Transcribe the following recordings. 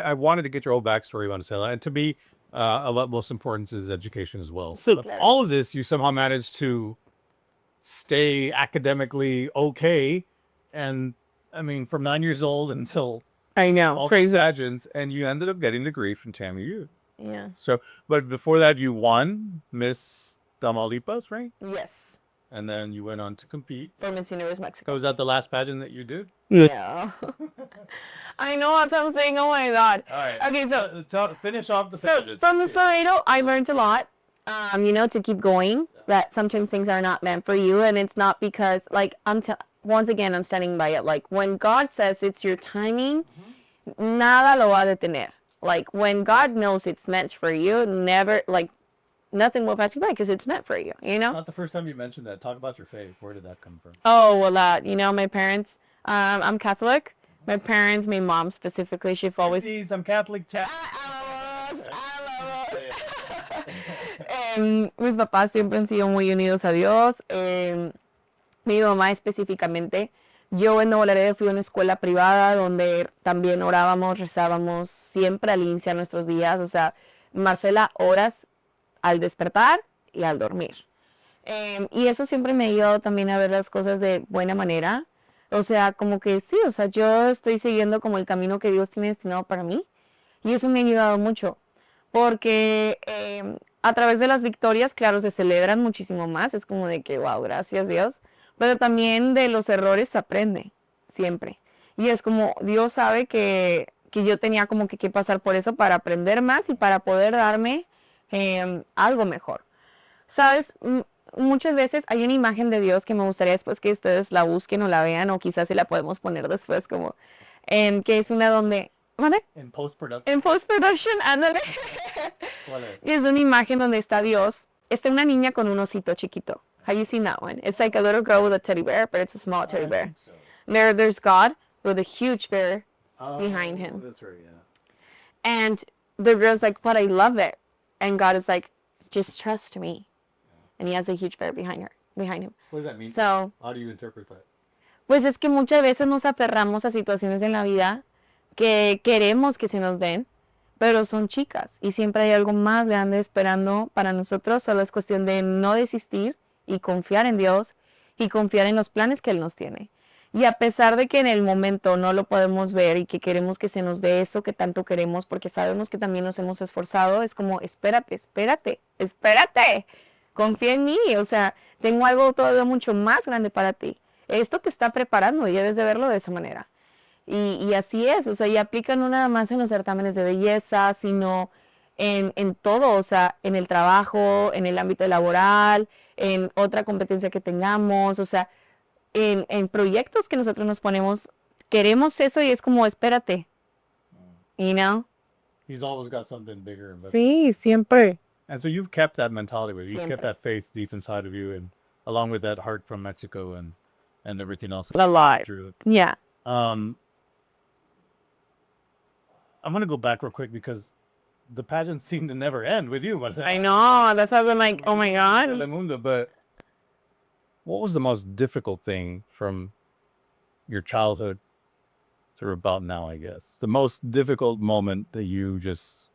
I wanted to get your whole backstory, Marcela, and to me, a lot most important is education as well. Sí, But claro. all of this, you somehow managed to stay academically okay, and I mean, from 9 years old until I know, all these crazy. pageants, and you ended up getting a degree from TAMU. Yeah. So, but before that, you won Miss Tamaulipas, right? Yes. And then you went on to compete. For Miss Universe So Mexico. was that the last pageant that you did? Yeah. I know that's what I'm saying. Oh my god. All right. Okay, so Finish off the so pageant. from this Laredo, I learned a lot. To keep going. That sometimes things are not meant for you, and it's not because like once again I'm standing by it. Like when God says it's your timing, nada lo va a detener. Like when God knows it's meant for you, never like nothing will pass you by because it's meant for you. You know. Not the first time you mentioned that. Talk about your faith. Where did that come from? Oh well, my parents. I'm Catholic. My parents, my mom specifically, she've always. Please, I'm Catholic too. Mis papás siempre han sido muy unidos a Dios. Mi mamá específicamente. Yo en Nuevo Laredo fui a una escuela privada donde también orábamos, rezábamos siempre al iniciar nuestros días. O sea, Marcela, oras al despertar y al dormir. Y eso siempre me ha ayudado también a ver las cosas de buena manera. O sea, como que sí, o sea, yo estoy siguiendo como el camino que Dios tiene destinado para mí. Y eso me ha ayudado mucho. Porque a través de las victorias, claro, se celebran muchísimo más. Es como de que, wow, gracias Dios. Pero también de los errores se aprende, siempre. Y es como, Dios sabe que yo tenía como que pasar por eso para aprender más y para poder darme algo mejor. ¿Sabes? Muchas veces hay una imagen de Dios que me gustaría después que ustedes la busquen o la vean, o quizás se la podemos poner después como, que es una donde... ¿Vale? En post-production. En post-production, ándale. ¿Cuál es? Es una imagen donde está Dios. Está una niña con un osito chiquito. Have you seen that one? It's like a little girl with a teddy bear, but it's a small teddy bear. So. There's God with a huge bear behind him. That's right, yeah. And the girl's like, but I love it. And God is like, just trust me. And he has a huge bear behind him. What does that mean? So, how do you interpret that? pues es que muchas veces nos aferramos a situaciones en la vida que queremos que se nos den, pero son chicas y siempre hay algo más grande esperando para nosotros. Solo es cuestión de no desistir y confiar en Dios y confiar en los planes que Él nos tiene. Y a pesar de que en el momento no lo podemos ver y que queremos que se nos dé eso que tanto queremos, porque sabemos que también nos hemos esforzado, es como, espérate, confía en mí, o sea, tengo algo todavía mucho más grande para ti. Esto te está preparando y debes de verlo de esa manera. Y así es, o sea, y aplica no nada más en los certámenes de belleza, sino en todo, o sea, en el trabajo, en el ámbito laboral, en otra competencia que tengamos, o sea, en proyectos que nosotros nos ponemos, queremos eso y es como, espérate, you know? He's always got something bigger. Sí, siempre. And so you've kept that mentality with you. You've kept Siempre. that faith deep inside of you, and along with that heart from Mexico and everything else. Alive. Drew. Yeah. I'm going to go back real quick because the pageants seem to never end with you. I know. That's why I've been like, oh my God. Telemundo, but what was the most difficult thing from your childhood to about now, I guess? The most difficult moment that you just...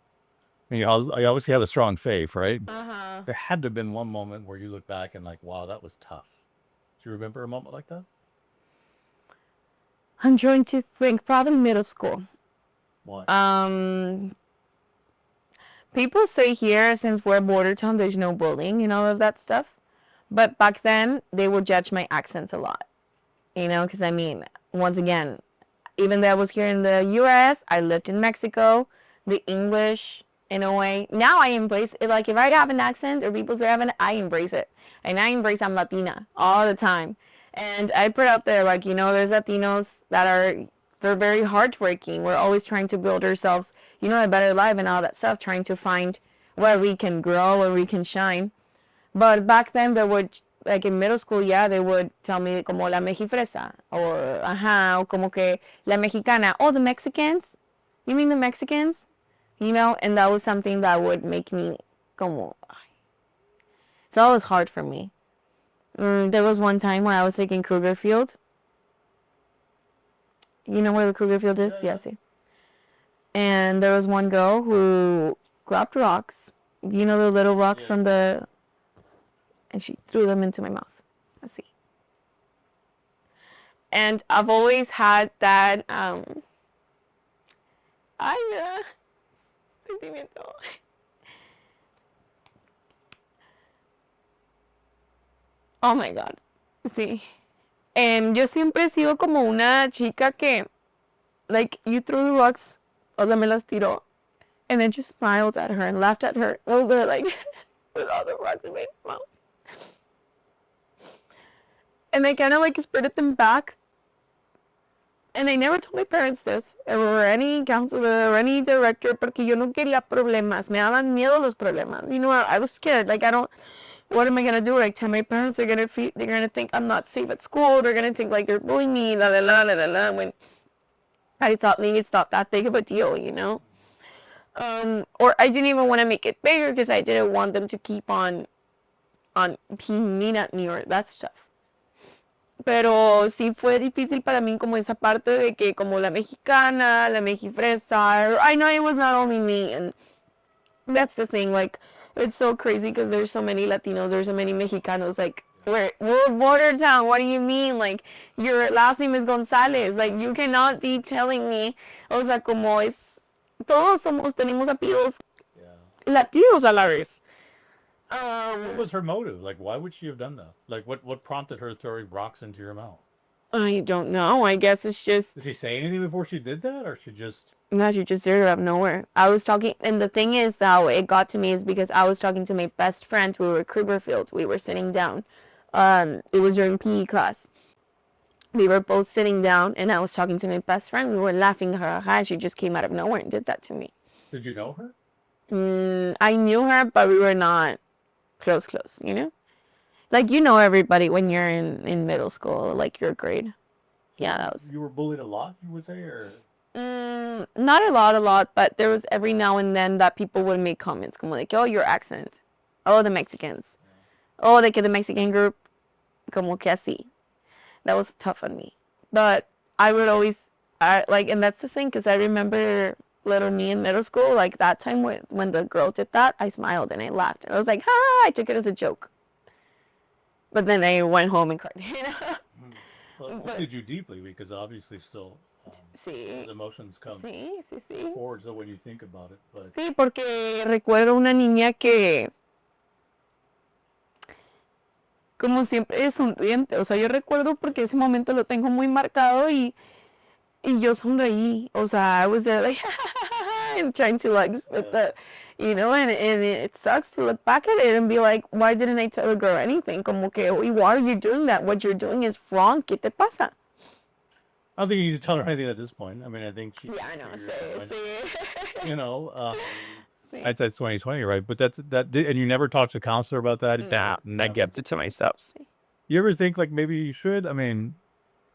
I mean, I obviously have a strong faith, right? Uh-huh. There had to have been one moment where you look back and like, wow, that was tough. Do you remember a moment like that? I'm trying to think. Probably middle school. What? People say here, since we're a border town, there's no bullying and all of that stuff. But back then, they would judge my accents a lot. You know, because I mean, once again, even though I was here in the U.S., I lived in Mexico. The English, in a way, now I embrace it. Like if I have an accent or people say I have an, I embrace it. And I embrace I'm Latina all the time. And I put out there, like, you know, there's Latinos that are... They're very hardworking. We're always trying to build ourselves, you know, a better life and all that stuff, trying to find where we can grow, where we can shine. But back then, they would, like in middle school, yeah, they would tell me como la mexifresa, or ajá, o como que la mexicana. Oh, the Mexicans? You mean the Mexicans? You know, and that was something that would make me como... So it was hard for me. There was one time when I was like in Kruger Field. You know where the Kruger Field is? Yeah. Sí. and there was one girl who grabbed rocks. You know the little rocks from the... And she threw them into my mouth. Let's see. And I've always had that... Ay, me da sentimiento. Oh my God. Sí. And yo siempre he sido como una chica que, like, you threw the rocks, o sea, me las tiró, and then just smiled at her and laughed at her over, like, with all the rocks in my mouth. And I kind of, like, spirited them back. And I never told my parents this, or any counselor, or any director, porque yo no quería problemas. Me daban miedo los problemas. You know, I was scared. Like, what am I gonna do? Like, tell my parents they're gonna think I'm not safe at school. They're gonna think like they're bullying me, la la la la la la. When I thought maybe it's not that big of a deal, you know. Or I didn't even want to make it bigger because I didn't want them to keep on being mean at me or that stuff. Pero sí fue difícil para mí como esa parte de que como la mexicana, la mexifresa. I know it was not only me, and that's the thing. Like, it's so crazy because there's so many Latinos, there's so many Mexicanos. Like, we're border town. What do you mean? Like, your last name is González. Like, you cannot be telling me. O sea, como es. Todos tenemos apellidos latinos a la vez. What was her motive? Like, why would she have done that? Like, what prompted her throwing rocks into your mouth? I don't know. I guess it's just. Did she say anything before she did that, or she just? No, she just did it out of nowhere. I was talking, and the thing is, how it got to me is because I was talking to my best friend. We were at Krugerfield. We were sitting down. It was during PE class. We were both sitting down, and I was talking to my best friend. We were laughing her. She just came out of nowhere and did that to me. Did you know her? I knew her, but we were not close, you know? Like, you know everybody when you're in middle school, like your grade. Yeah, that was... You were bullied a lot, you would say, or? Not a lot, but there was every now and then that people would make comments, como like, oh, your accent. Oh, the Mexicans. Oh, de que the Mexican group, como que así. That was tough on me. But I would always, and that's the thing, because I remember little me in middle school, like that time when the girl did that, I smiled and I laughed. And I was like, ha, I took it as a joke. But then I went home and cried, you know? Well, it wounded you deeply because obviously still sí, those emotions come sí. forward so when you think about it. But Sí, porque recuerdo una niña que como siempre es sonriente. O sea, yo recuerdo porque ese momento lo tengo muy marcado y yo sonreí. O sea, I was there like, and trying to like spit the, you know, and it sucks to look back at it and be like, why didn't I tell the girl anything? Como que, why are you doing that? What you're doing is wrong. ¿Qué te pasa? I don't think you need to tell her anything at this point. I mean, I think she. Yeah, I know. Sí. You know, Sí. I'd say it's 2020, right? But and you never talked to a counselor about that? Nah, I kept it to myself. You ever think like maybe you should? I mean,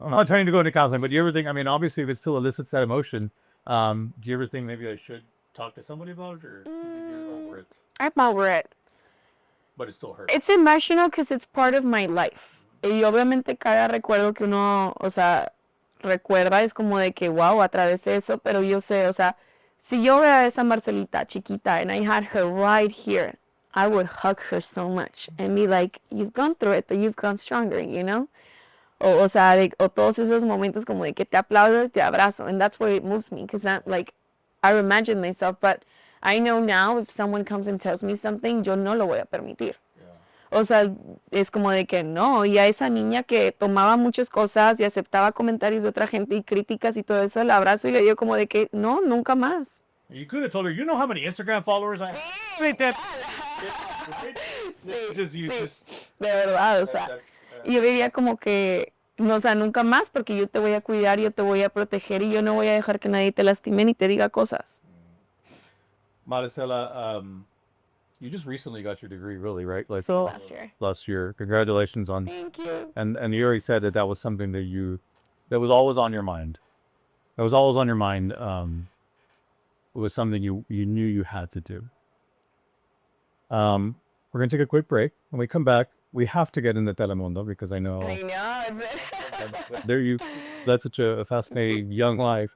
I'm not trying to go into counseling, but do you ever think, I mean, obviously if it still elicits that emotion, do you ever think maybe I should talk to somebody about it, or you're over it? I'm over it. But it still hurts. It's emotional because it's part of my life. Y obviamente cada recuerdo que uno, o sea, recuerda es como de que, wow, atravesé eso, pero yo sé, o sea, si yo veo a esa Marcelita chiquita and I had her right here, I would hug her so much and be like, you've gone through it, but you've gone stronger, you know? O sea, o todos esos momentos como de que te aplaudo y te abrazo, and that's where it moves me, because I imagine myself, but I know now if someone comes and tells me something, yo no lo voy a permitir. O sea, es como de que no, y a esa niña que tomaba muchas cosas y aceptaba comentarios de otra gente y críticas y todo eso, la abrazo y le digo como de que no, nunca más. You could have told her, you know how many Instagram followers I have? Sí, de verdad, o sea, y yo diría como que, no, o sea, nunca más, porque yo te voy a cuidar, yo te voy a proteger y yo no voy a dejar que nadie te lastime ni te diga cosas. Marcela, you just recently got your degree, really, right? Like So last year. Congratulations on. Thank you. And you already said that was something that was always on your mind. That was always on your mind. It was something you knew you had to do. We're gonna take a quick break. When we come back, we have to get into Telemundo because I know I know. there you. That's such a fascinating young life.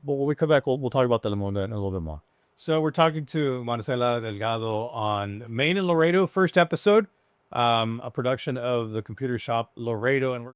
But when we come back, we'll talk about Telemundo in a little bit more. So we're talking to Marcela Delgado on Maine and Laredo, first episode, a production of the computer shop Laredo, and we're